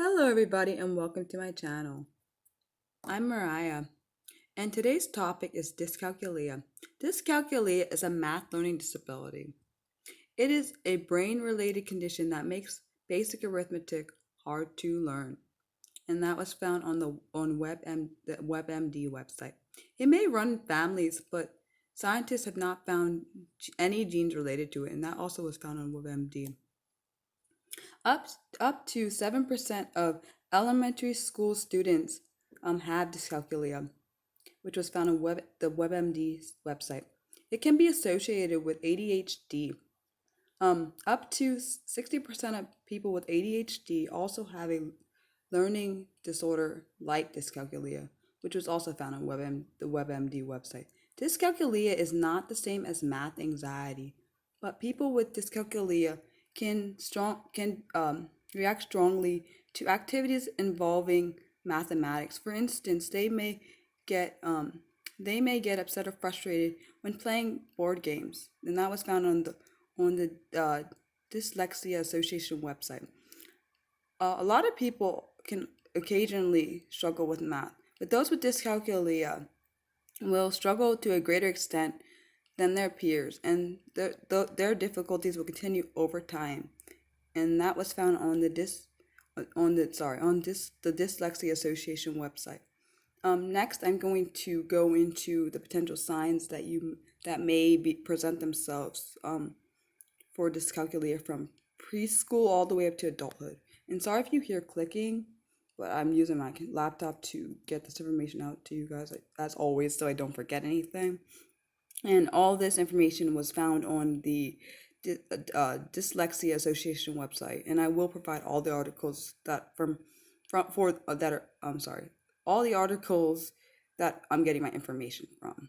Hello, everybody, and welcome to my channel. I'm Mariah, and today's topic is dyscalculia. Dyscalculia is a math learning disability. It is a brain related condition that makes basic arithmetic hard to learn, and that was found on the WebMD website. It may run in families, but scientists have not found any genes related to it, and that also was found on WebMD. Up, up to 7% of elementary school students have dyscalculia, which was found on the WebMD website. It can be associated with ADHD. Up to 60% of people with ADHD also have a learning disorder like dyscalculia, which was also found on the WebMD website. Dyscalculia is not the same as math anxiety, but people with dyscalculia can react strongly to activities involving mathematics. For instance, they may get upset or frustrated when playing board games, and that was found on the Dyslexia Association website. A lot of people can occasionally struggle with math, but those with dyscalculia will struggle to a greater extent than their peers, and their difficulties will continue over time. And that was found on the the Dyslexia Association website. Next, I'm going to go into the potential signs that may present themselves for dyscalculia from preschool all the way up to adulthood. And sorry if you hear clicking, but I'm using my laptop to get this information out to you guys as always, so I don't forget anything. And all this information was found on the Dyslexia Association website, and I will provide all the articles that that are all the articles that I'm getting my information from.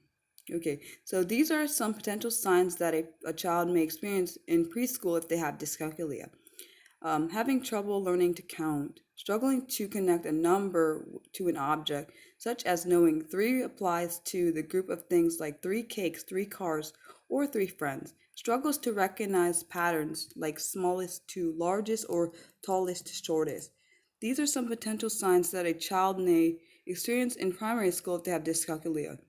Okay, so these are some potential signs that a child may experience in preschool if they have dyscalculia. Having trouble learning to count, struggling to connect a number to an object, such as knowing three applies to the group of things like three cakes, three cars, or three friends, struggles to recognize patterns like smallest to largest or tallest to shortest. These are some potential signs that a child may experience in primary school if they have dyscalculia.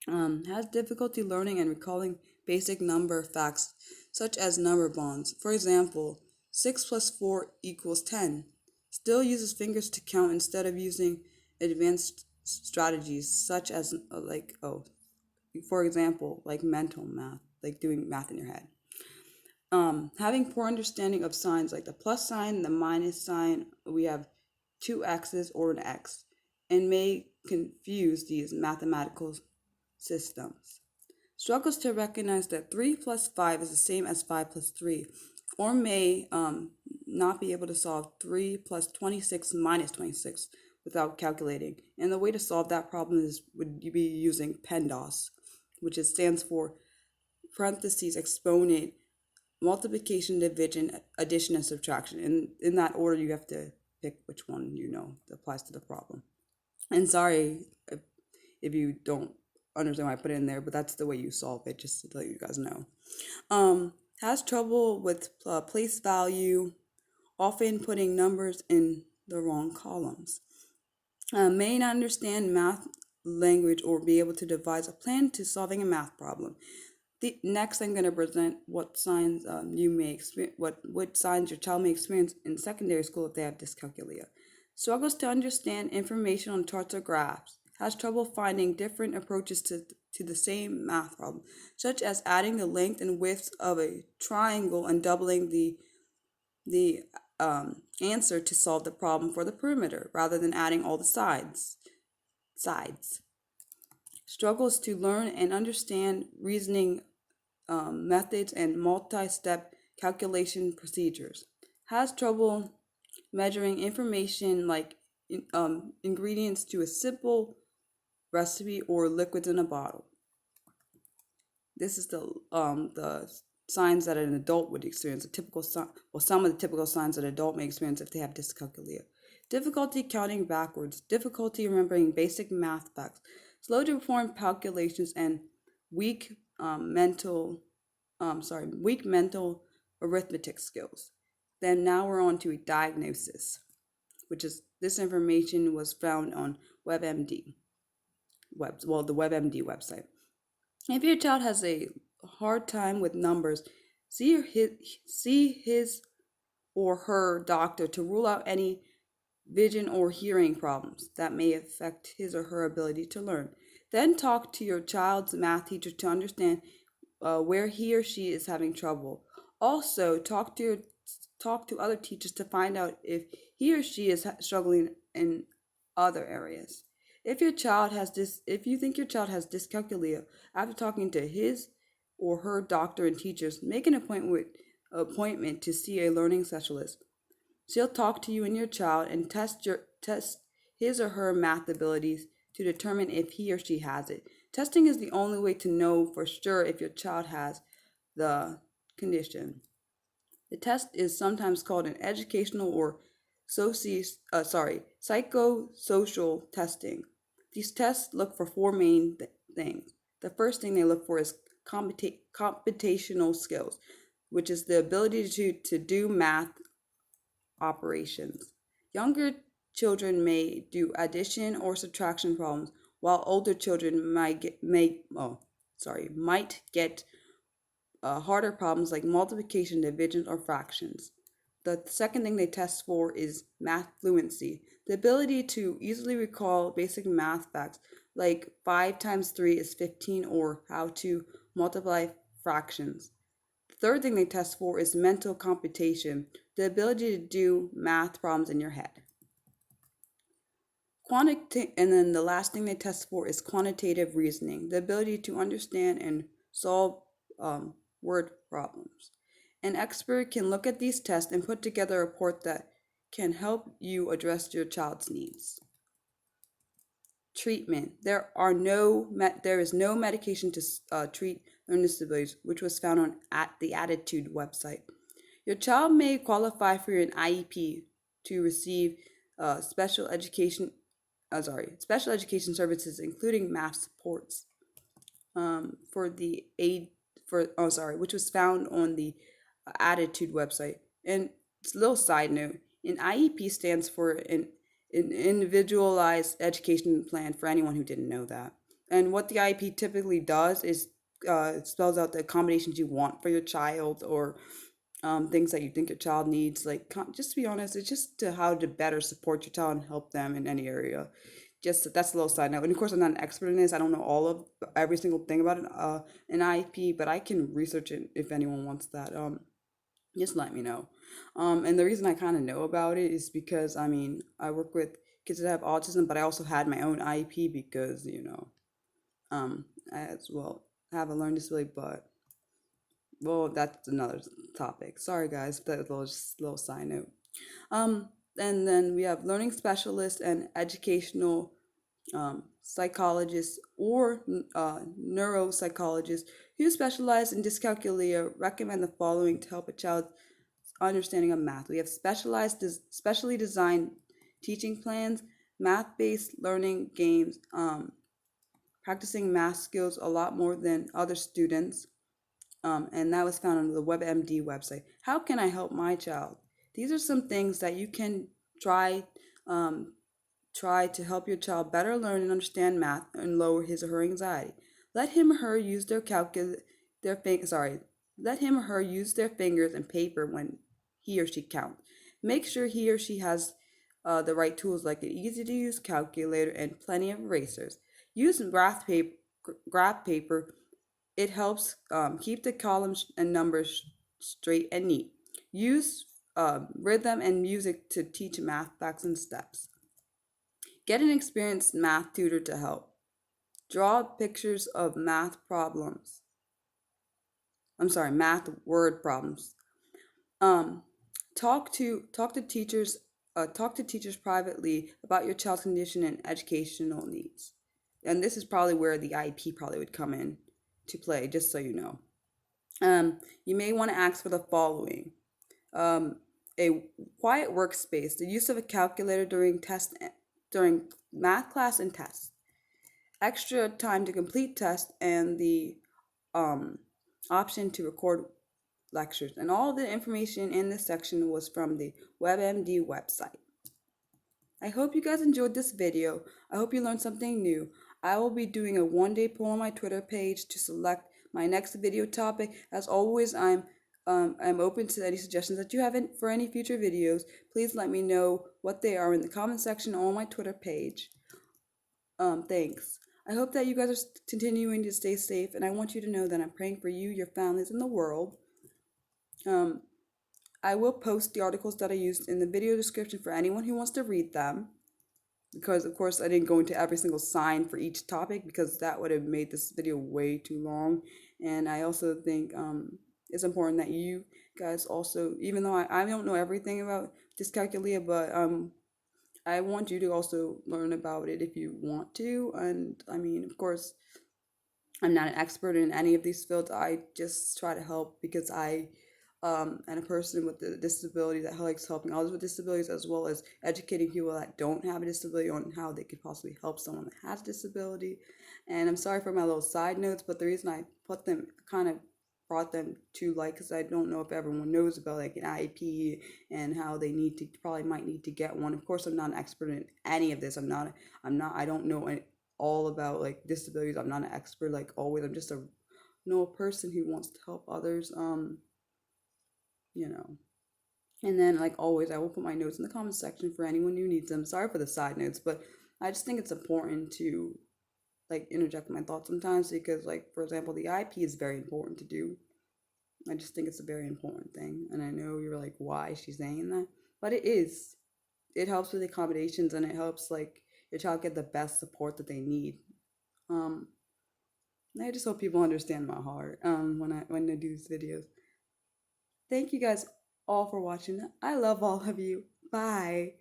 Has difficulty learning and recalling basic number facts, such as number bonds. For example, 6 plus 4 equals 10. Still uses fingers to count instead of using advanced strategies, such as, for example, like mental math, like doing math in your head. Having poor understanding of signs like the plus sign, the minus sign, we have two X's or an X, and may confuse these mathematical systems. Struggles to recognize that 3 plus 5 is the same as 5 plus 3, or may not be able to solve 3 plus 26 minus 26 without calculating. And the way to solve that problem would be using PEMDAS, which stands for parentheses, exponent, multiplication, division, addition, and subtraction. And in that order, you have to pick which one applies to the problem. And sorry if you don't understand why I put it in there, but that's the way you solve it, just to let you guys know. Has trouble with place value, often putting numbers in the wrong columns. May not understand math language or be able to devise a plan to solving a math problem. Next, I'm going to present what signs you may experience, what signs your child may experience in secondary school if they have dyscalculia. Struggles to understand information on charts or graphs. Has trouble finding different approaches to the same math problem, such as adding the length and width of a triangle and doubling the answer to solve the problem for the perimeter, rather than adding all the sides. Struggles to learn and understand reasoning methods and multi-step calculation procedures. Has trouble measuring information like ingredients to a simple recipe or liquids in a bottle. This is the signs that an adult would experience. Some of the typical signs that an adult may experience if they have dyscalculia. Difficulty counting backwards, difficulty remembering basic math facts, slow to perform calculations, and weak mental arithmetic skills. Then now we're on to a diagnosis. which is this information was found on WebMD the WebMD website. If your child has a hard time with numbers, see his or her doctor to rule out any vision or hearing problems that may affect his or her ability to learn. Then talk to your child's math teacher to understand where he or she is having trouble. Also, talk to other teachers to find out if he or she is struggling in other areas. If you think your child has dyscalculia, after talking to his or her doctor and teachers, make an appointment to see a learning specialist. She'll talk to you and your child and test his or her math abilities to determine if he or she has it. Testing is the only way to know for sure if your child has the condition. The test is sometimes called an educational or psychosocial testing. These tests look for four main things. The first thing they look for is computational skills, which is the ability to do math operations. Younger children may do addition or subtraction problems, while older children might get harder problems like multiplication, division, or fractions. The second thing they test for is math fluency, the ability to easily recall basic math facts like 5 times 3 is 15 or how to multiply fractions. The third thing they test for is mental computation, the ability to do math problems in your head. And then the last thing they test for is quantitative reasoning, the ability to understand and solve word problems. An expert can look at these tests and put together a report that can help you address your child's needs. Treatment. There is no medication to treat learning disabilities, which was found at the Attitude website. Your child may qualify for an IEP to receive special education services, including math supports which was found on the Attitude website. And it's a little side note: an IEP stands for an individualized education plan, for anyone who didn't know that. And what the IEP typically does is it spells out the accommodations you want for your child, or things that you think your child needs. Like, just to be honest, it's just to how to better support your child and help them in any area. Just that's a little side note. And of course, I'm not an expert in this. I don't know every single thing about an IEP, but I can research it if anyone wants that. Just let me know. And the reason I kind of know about it is because I work with kids that have autism, but I also had my own IEP because I as well have a learning disability, but well, that's another topic. Sorry, guys, that was just a little side note. Um, and then we have learning specialists and educational psychologists or neuropsychologists who specialize in dyscalculia recommend the following to help a child's understanding of math. We have specially designed teaching plans, math-based learning games, practicing math skills a lot more than other students, and that was found on the WebMD website. How can I help my child? These are some things that you can um, try to help your child better learn and understand math and lower his or her anxiety. Let him or her use Let him or her use their fingers and paper when he or she counts. Make sure he or she has the right tools like an easy to use calculator and plenty of erasers. Use graph paper. It helps keep the columns and numbers straight and neat. Use rhythm and music to teach math facts and steps. Get an experienced math tutor to help. Draw pictures of math word problems. Um, talk to teachers. Talk to teachers privately about your child's condition and educational needs. And this is probably where the IEP probably would come in to play, just so you know. You may want to ask for the following: a quiet workspace, the use of a calculator during math class and tests, extra time to complete tests, and the option to record lectures. And all the information in this section was from the WebMD website. I hope you guys enjoyed this video. I hope you learned something new. I will be doing a one-day poll on my Twitter page to select my next video topic. As always, I'm open to any suggestions that you have for any future videos. Please let me know what they are in the comment section on my Twitter page. Thanks. I hope that you guys are continuing to stay safe, and I want you to know that I'm praying for you, your families, and the world. Um, I will post the articles that I used in the video description for anyone who wants to read them. Because of course I didn't go into every single sign for each topic because that would have made this video way too long. And I also think it's important that you guys also, even though I don't know everything about dyscalculia, but I want you to also learn about it if you want to. And I mean, of course, I'm not an expert in any of these fields. I just try to help because I and a person with a disability that likes helping others with disabilities, as well as educating people that don't have a disability on how they could possibly help someone that has a disability. And I'm sorry for my little side notes, but the reason I put them kind of brought them to light because I don't know if everyone knows about like an IEP and how they need to probably might need to get one. Of course, I'm not an expert in any of this. I don't know all about like disabilities. I'm not an expert like always. I'm just a normal person who wants to help others. You know. And then, like always, I will put my notes in the comment section for anyone who needs them. Sorry for the side notes, but I just think it's important to like interject my thoughts sometimes because, like, for example, the IP is very important to do. I just think it's a very important thing. And I know you're like, why is she saying that? But it is. It helps with accommodations and it helps, like, your child get the best support that they need. Um, I just hope people understand my heart when I do these videos. Thank you guys all for watching. I love all of you. Bye.